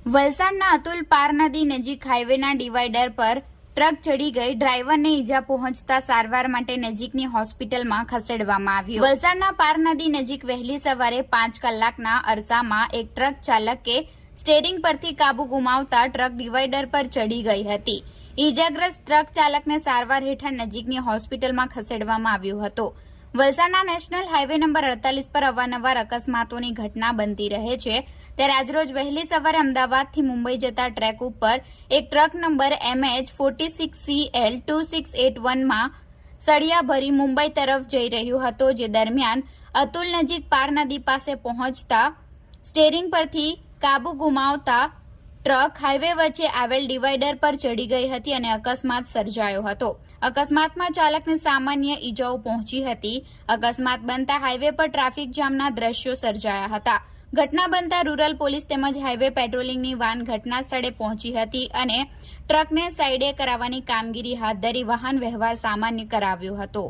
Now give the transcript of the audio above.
વલસાડના અતુલ પાર નદી નજીક હાઈવેના ડિવાઈડર પર ટ્રક ચડી ગઈ, ડ્રાઈવરને ઈજા પહોંચતા સારવાર માટે નજીકની હોસ્પિટલમાં ખસેડવામાં આવ્યો। વલસાડના પાર નદી નજીક વહેલી સવારે 5 કલાકના અરસામાં એક ટ્રક ચાલકે સ્ટીયરિંગ પરથી કાબુ ગુમાવતા ટ્રક ડિવાઈડર પર ચડી ગઈ હતી। ઈજાગ્રસ્ત ટ્રક ચાલકને સારવાર હેઠળ નજીકની હોસ્પિટલમાં ખસેડવામાં આવ્યો હતો। વલસાડના નેશનલ હાઈવે નંબર 48 પર અવારનવાર અકસ્માતોની ઘટના બનતી રહે છે, ત્યારે આજરોજ વહેલી સવારે અમદાવાદથી મુંબઈ જતા ટ્રેક ઉપર એક ટ્રક નંબર MH46CL2681 માં સળિયા ભરી મુંબઈ તરફ જઈ રહ્યો હતો, જે દરમિયાન અતુલ નજીક પાર નદી પાસે પહોંચતા સ્ટીયરિંગ પરથી કાબુ ગુમાવતા ટ્રક હાઈવે વચ્ચે આવેલ ડિવાઈડર પર ચડી ગઈ હતી અને અકસ્માત સર્જાયો હતો। અકસ્માતમાં ચાલકને સામાન્ય ઈજાઓ પહોંચી હતી। અકસ્માત બનતા હાઈવે પર ટ્રાફિક જામના દ્રશ્યો સર્જાયા હતા। ઘટના બનતા રૂરલ પોલીસ તેમજ હાઈવે પેટ્રોલિંગની વાન ઘટના સ્થળે પહોંચી હતી અને ટ્રકને સાઈડે કરાવવાની કામગીરી હાથ ધરી વાહન વ્યવહાર સામાન્ય કરાવ્યો હતો।